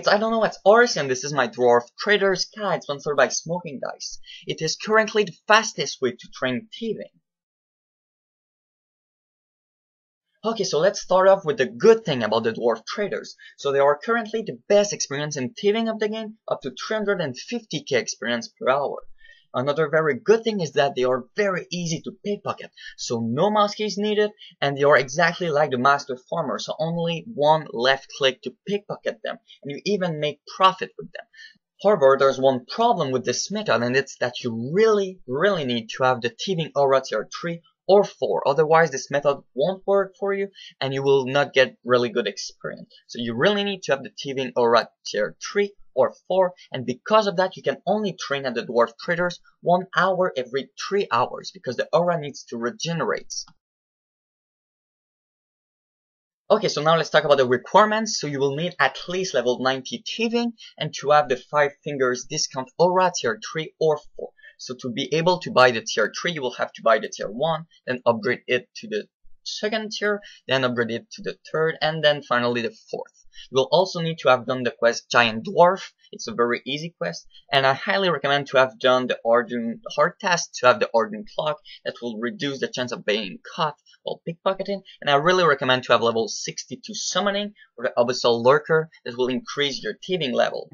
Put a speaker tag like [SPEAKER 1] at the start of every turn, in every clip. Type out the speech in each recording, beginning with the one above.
[SPEAKER 1] it's IdkWhatsRc, and this is my Dwarf Traders guide sponsored by Smoking Dice. It is currently the fastest way to train thieving. Okay, so let's start off with the good thing about the Dwarf Traders. So they are currently the best experience in thieving of the game, up to 320k experience per hour. Another very good thing is that they are very easy to pickpocket, so no mouse keys needed, and they are exactly like the Master Farmer, so only one left click to pickpocket them, and you even make profit with them. However, there's one problem with this method, and it's that you really need to have the Thieving Aura tier 3 or 4, otherwise this method won't work for you and you will not get really good experience. So you really need to have the Thieving Aura tier 3 or 4, and because of that you can only train at the Dwarf Traders 1 hour every 3 hours because the aura needs to regenerate. Okay, so now let's talk about the requirements. So you will need at least level 90 thieving and to have the 5 fingers discount aura tier 3 or 4. So to be able to buy the tier 3 you will have to buy the tier 1, then upgrade it to the second tier, then upgrade it to the third, and then finally the fourth. You will also need to have done the quest Giant Dwarf. It's a very easy quest, and I highly recommend to have done the hard task to have the Ardun Clock that will reduce the chance of being caught while pickpocketing, and I really recommend to have level 62 summoning or the Abyssal Lurker that will increase your thieving level.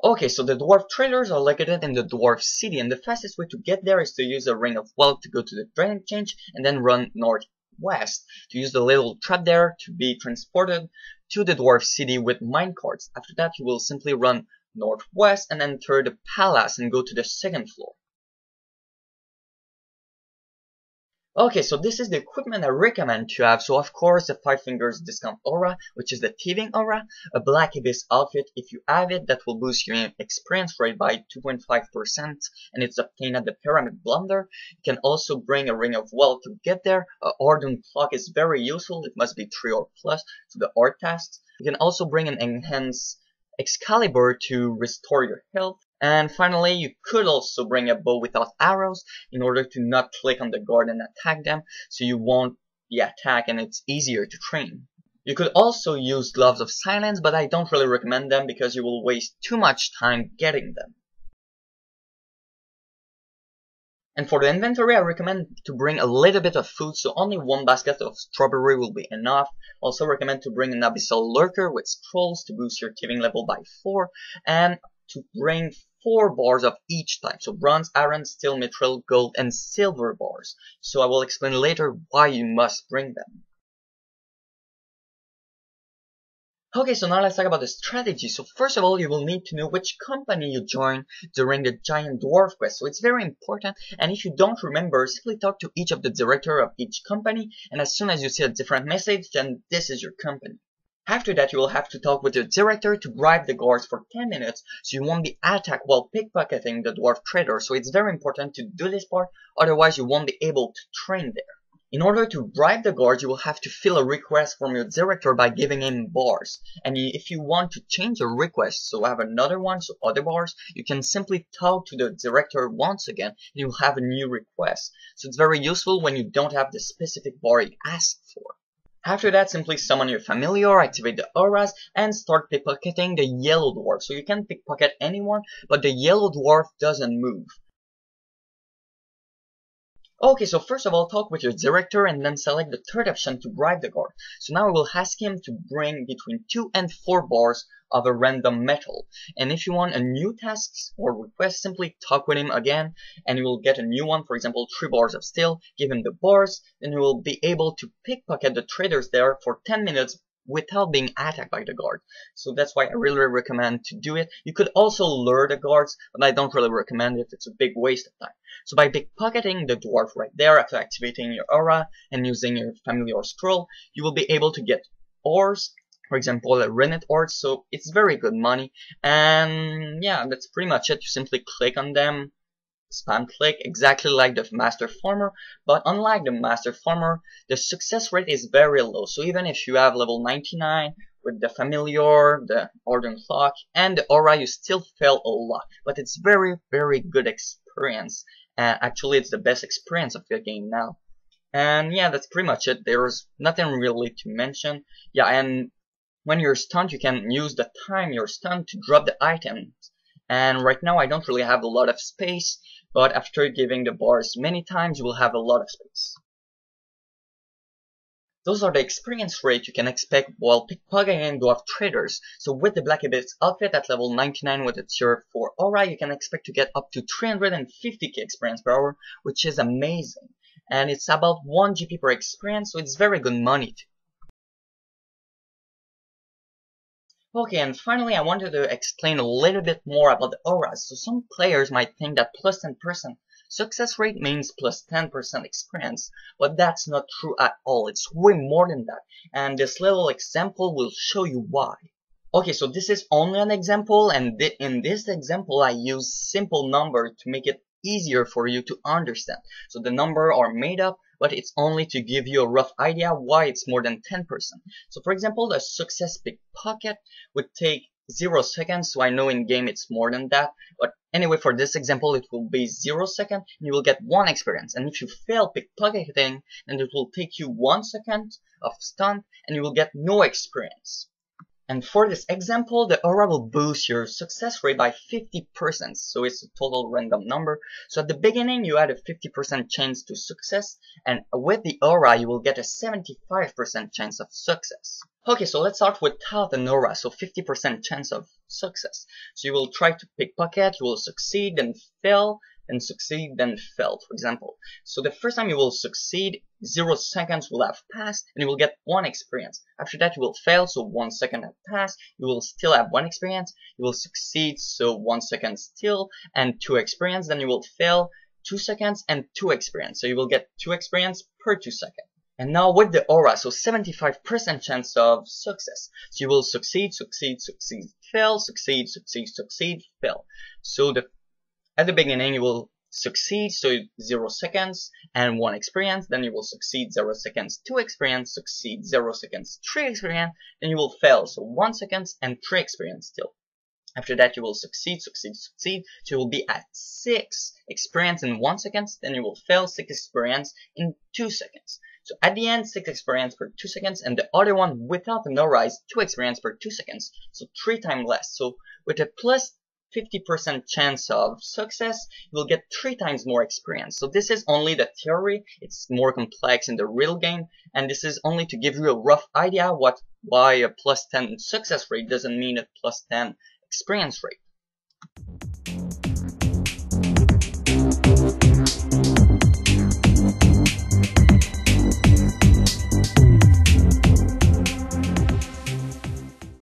[SPEAKER 1] Okay, so the Dwarf Traders are located in the Dwarf City, and the fastest way to get there is to use the Ring of Wealth to go to the Drain Exchange and then run northwest to use the little trap there to be transported to the Dwarf City with minecarts. After that you will simply run northwest and enter the palace and go to the second floor. Okay, so this is the equipment I recommend to have. So of course the 5 fingers discount aura, which is the thieving aura, a black abyss outfit. If you have it, that will boost your experience rate by 2.5%, and it's obtained at the Pyramid Plunder. You can also bring a Ring of Wealth to get there. Ardun Clock is very useful. It must be 3 or plus to the art tasks. You can also bring an enhanced Excalibur to restore your health. And finally, you could also bring a bow without arrows in order to not click on the guard and attack them, so you won't be attacked and it's easier to train. You could also use Gloves of Silence, but I don't really recommend them because you will waste too much time getting them. And for the inventory, I recommend to bring a little bit of food, so only 1 basket of strawberry will be enough. Also recommend to bring an Abyssal Lurker with scrolls to boost your thieving level by 4, and to bring 4 bars of each type, so bronze, iron, steel, mithril, gold, and silver bars. So I will explain later why you must bring them. Okay, so now let's talk about the strategy. So first of all, you will need to know which company you join during the Giant Dwarf quest. So it's very important, and if you don't remember, simply talk to each of the director of each company, and as soon as you see a different message, then this is your company. After that, you will have to talk with the director to bribe the guards for 10 minutes, so you won't be attacked while pickpocketing the Dwarf Trader. So it's very important to do this part, otherwise you won't be able to train there. In order to bribe the guards, you will have to fill a request from your director by giving him bars. And if you want to change your request, so have another one, so other bars, you can simply talk to the director once again, and you'll have a new request. So it's very useful when you don't have the specific bar you asked for. After that, simply summon your familiar, activate the auras, and start pickpocketing the yellow dwarf. So you can pickpocket anyone, but the yellow dwarf doesn't move. Okay, so first of all, talk with your director and then select the third option to bribe the guard. So now I will ask him to bring between 2 and 4 bars of a random metal. And if you want a new task or request, simply talk with him again and you will get a new one, for example 3 bars of steel, give him the bars, then you will be able to pickpocket the traders there for 10 minutes without being attacked by the guard. So that's why I really recommend to do it. You could also lure the guards, but I don't really recommend it. It's a big waste of time. So by pickpocketing the dwarf right there after activating your aura and using your familiar scroll, you will be able to get ores, for example a rennet ore, so it's very good money. And yeah, that's pretty much it. You simply click on them, spam click, exactly like the Master Farmer, but unlike the Master Farmer, the success rate is very low. So even if you have level 99 with the familiar, the Ardun Clock, and the aura, you still fail a lot, but it's very good experience. Actually, it's the best experience of the game now. And yeah, that's pretty much it. There's nothing really to mention. Yeah, and when you're stunned, you can use the time you're stunned to drop the items. And right now I don't really have a lot of space, but after giving the bars many times, you will have a lot of space. Those are the experience rate you can expect while pickpocketing Dwarf Traders. So with the Black Abyss outfit at level 99 with its tier 4 aura, you can expect to get up to 350k experience per hour, which is amazing. And it's about 1 GP per experience, so it's very good money too. Okay, and finally I wanted to explain a little bit more about the auras. So some players might think that plus 10% success rate means plus 10% experience, but that's not true at all. It's way more than that, and this little example will show you why. Okay, so this is only an example, and in this example I use simple number to make it easier for you to understand. So the number are made up, but it's only to give you a rough idea why it's more than 10%. So for example, the success pickpocket would take 0 seconds, so I know in game it's more than that, but anyway, for this example it will be 0 seconds and you will get 1 experience. And if you fail pickpocketing, then it will take you 1 second of stun and you will get no experience. And for this example, the aura will boost your success rate by 50%, so it's a total random number. So at the beginning you had a 50% chance to success, and with the aura you will get a 75% chance of success. Okay, so let's start without an aura, so 50% chance of success. So you will try to pickpocket, you will succeed, then fail, then succeed, then fail, for example. So the first time you will succeed, 0 seconds will have passed, and you will get 1 experience. After that you will fail, so 1 second have passed, you will still have 1 experience. You will succeed, so 1 second still, and 2 experience. Then you will fail, 2 seconds, and 2 experience. So you will get 2 experience per 2 seconds. And now with the aura, so 75% chance of success. So you will succeed, succeed, succeed, fail, succeed, succeed, succeed, fail. So at the beginning you will succeed, so 0 seconds and 1 experience. Then you will succeed, 0 seconds, 2 experience, succeed, 0 seconds, 3 experience. Then you will fail, so 1 second and 3 experience still. After that you will succeed, succeed, succeed. So you will be at 6 experience in 1 second. Then you will fail, 6 experience in 2 seconds. So at the end, 6 experience per 2 seconds, and the other one without an aura is 2 experience per 2 seconds, so 3 times less. So with a plus 50% chance of success, you will get 3 times more experience. So this is only the theory, it's more complex in the real game, and this is only to give you a rough idea why a plus 10 success rate doesn't mean a plus 10 experience rate.